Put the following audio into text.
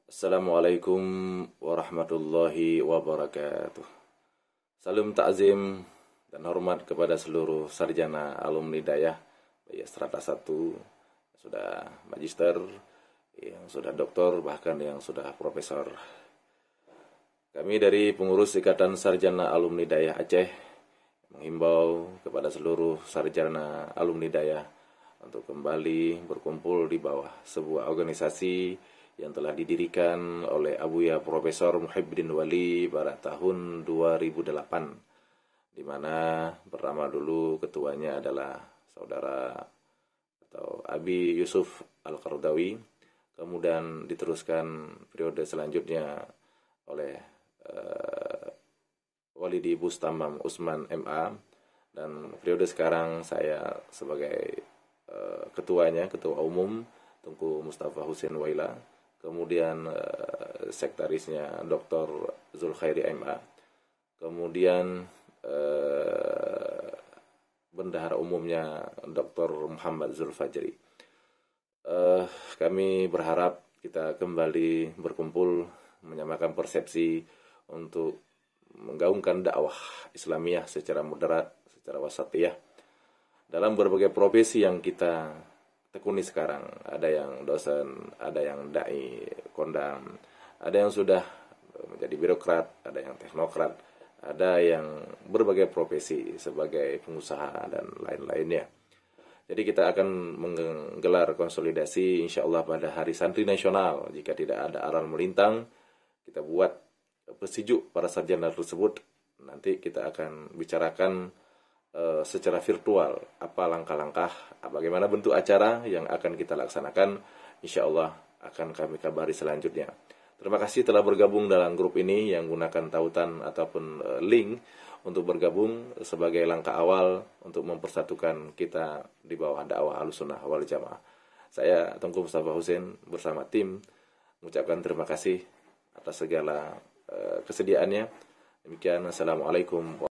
Assalamualaikum warahmatullahi wabarakatuh. Salam takzim dan hormat kepada seluruh sarjana alumni Dayah, baik strata 1, sudah magister, yang sudah doktor, bahkan yang sudah profesor. Kami dari pengurus Ikatan Sarjana Alumni Dayah Aceh menghimbau kepada seluruh sarjana alumni Dayah untuk kembali berkumpul di bawah sebuah organisasi yang telah didirikan oleh Abuya Profesor Muhyiddin Wali pada tahun 2008, di mana pertama dulu ketuanya adalah saudara atau Abi Yusuf Al-Qardawi, kemudian diteruskan periode selanjutnya oleh Walidi Bustamam Usman MA, dan periode sekarang saya sebagai ketuanya, ketua umum Tunku Mustafa Husin Waila, kemudian sektarisnya Dr. Zulkhairi MA, kemudian bendahara umumnya Dr. Muhammad Zulfajri. Kami berharap kita kembali berkumpul menyamakan persepsi untuk menggaungkan dakwah Islamiyah secara moderat, secara wasatiyah dalam berbagai profesi yang kita tekuni sekarang. Ada yang dosen, ada yang dai, kondang, ada yang sudah menjadi birokrat, ada yang teknokrat, ada yang berbagai profesi sebagai pengusaha dan lain-lainnya. Jadi kita akan menggelar konsolidasi insyaallah pada Hari Santri Nasional. Jika tidak ada aral melintang, kita buat pesijuk para sarjana tersebut. Nanti kita akan bicarakan secara virtual apa langkah-langkah, bagaimana bentuk acara yang akan kita laksanakan. Insyaallah akan kami kabari selanjutnya. Terima kasih telah bergabung dalam grup ini yang gunakan tautan ataupun link untuk bergabung sebagai langkah awal untuk mempersatukan kita di bawah dakwah Ahlussunnah wal Jamaah. Saya Tunku Mustafa Husin bersama tim mengucapkan terima kasih atas segala kesediaannya. Demikian, assalamualaikum.